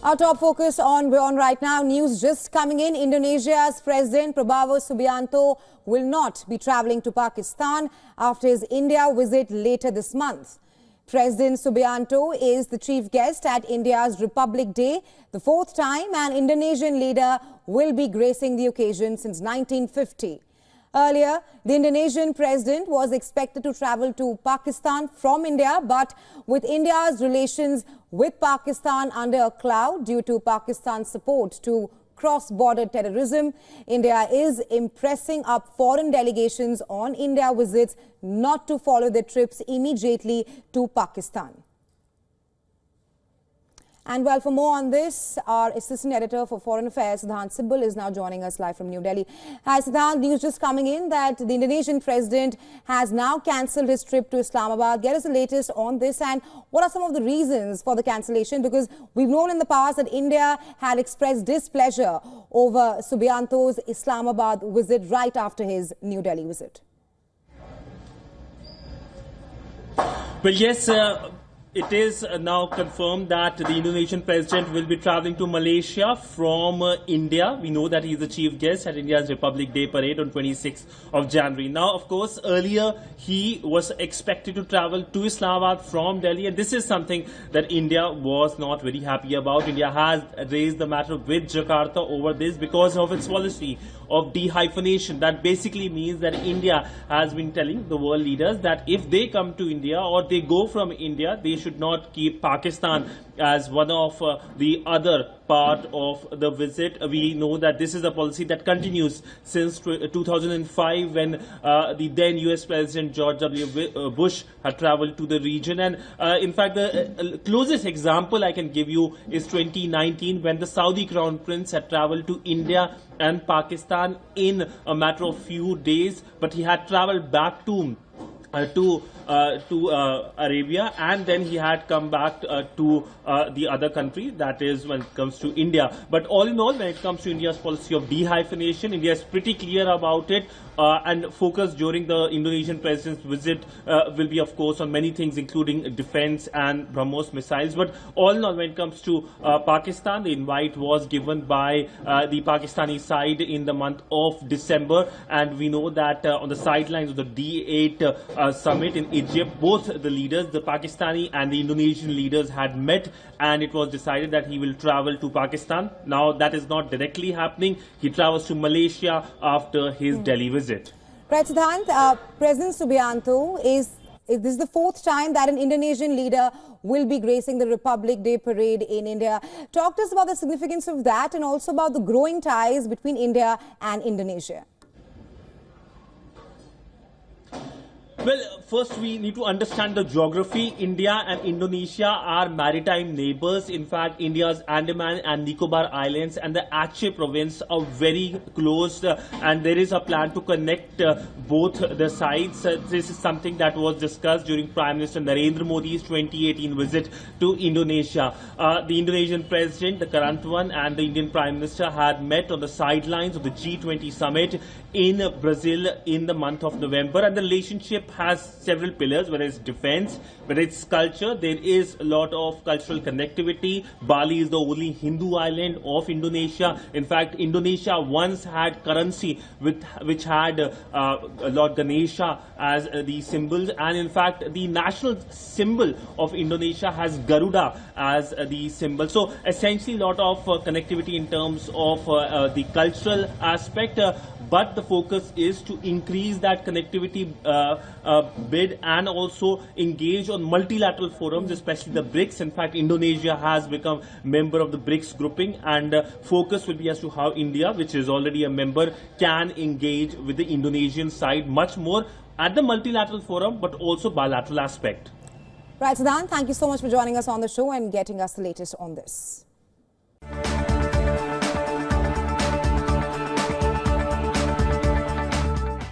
Our top focus on WION right now. News just coming in. Indonesia's President Prabowo Subianto will not be travelling to Pakistan after his India visit later this month. President Subianto is the chief guest at India's Republic Day, the fourth time an Indonesian leader will be gracing the occasion since 1950. Earlier, the Indonesian president was expected to travel to Pakistan from India, but with India's relations with Pakistan under a cloud due to Pakistan's support to cross-border terrorism, India is impressing up foreign delegations on India visits not to follow their trips immediately to Pakistan. And well, for more on this, our assistant editor for Foreign Affairs, Siddhant Sibbal, is now joining us live from New Delhi. Hi, Siddhant. News just coming in that the Indonesian president has now cancelled his trip to Islamabad. Get us the latest on this, and what are some of the reasons for the cancellation? Because we've known in the past that India had expressed displeasure over Subianto's Islamabad visit right after his New Delhi visit. Well, yes. It is now confirmed that the Indonesian president will be travelling to Malaysia from India. We know that he is the chief guest at India's Republic Day parade on 26th of January. Now, of course, earlier he was expected to travel to Islamabad from Delhi, and this is something that India was not very happy about. India has raised the matter with Jakarta over this because of its policy of dehyphenation. That basically means that India has been telling the world leaders that if they come to India or they go from India, they should not keep Pakistan as one of the other part of the visit. We know that this is a policy that continues since 2005 when the then US President George W. Bush had travelled to the region. And in fact, the closest example I can give you is 2019 when the Saudi Crown Prince had travelled to India and Pakistan in a matter of few days, but he had travelled back to Arabia, and then he had come back to the other country, that is when it comes to India. But all in all, when it comes to India's policy of dehyphenation, India is pretty clear about it, and focus during the Indonesian president's visit will be, of course, on many things, including defense and BrahMos missiles. But all in all, when it comes to Pakistan, the invite was given by the Pakistani side in the month of December, and we know that on the sidelines of the D8 summit in Egypt, both the leaders, the Pakistani and the Indonesian leaders, had met, and it was decided that he will travel to Pakistan. Now that is not directly happening. He travels to Malaysia after his Delhi visit. Right, Siddhant, President Subianto this is the fourth time that an Indonesian leader will be gracing the Republic Day parade in India. Talk to us about the significance of that and also about the growing ties between India and Indonesia. Well, first we need to understand the geography. India and Indonesia are maritime neighbors. In fact, India's Andaman and Nicobar Islands and the Aceh province are very close, and there is a plan to connect both the sides. This is something that was discussed during Prime Minister Narendra Modi's 2018 visit to Indonesia. The Indonesian president, the current one, and the Indian Prime Minister had met on the sidelines of the G20 summit in Brazil in the month of November, and the relationship has several pillars, whether it's defense, whether it's culture. There is a lot of cultural connectivity. Bali is the only Hindu island of Indonesia. In fact, Indonesia once had currency which had Lord Ganesha as the symbols, and in fact the national symbol of Indonesia has Garuda as the symbol. So essentially a lot of connectivity in terms of the cultural aspect, but the focus is to increase that connectivity bid and also engage on multilateral forums, especially the BRICS. In fact, Indonesia has become member of the BRICS grouping, and focus will be as to how India, which is already a member, can engage with the Indonesian side much more at the multilateral forum, but also bilateral aspect. Right, Siddhant, thank you so much for joining us on the show and getting us the latest on this.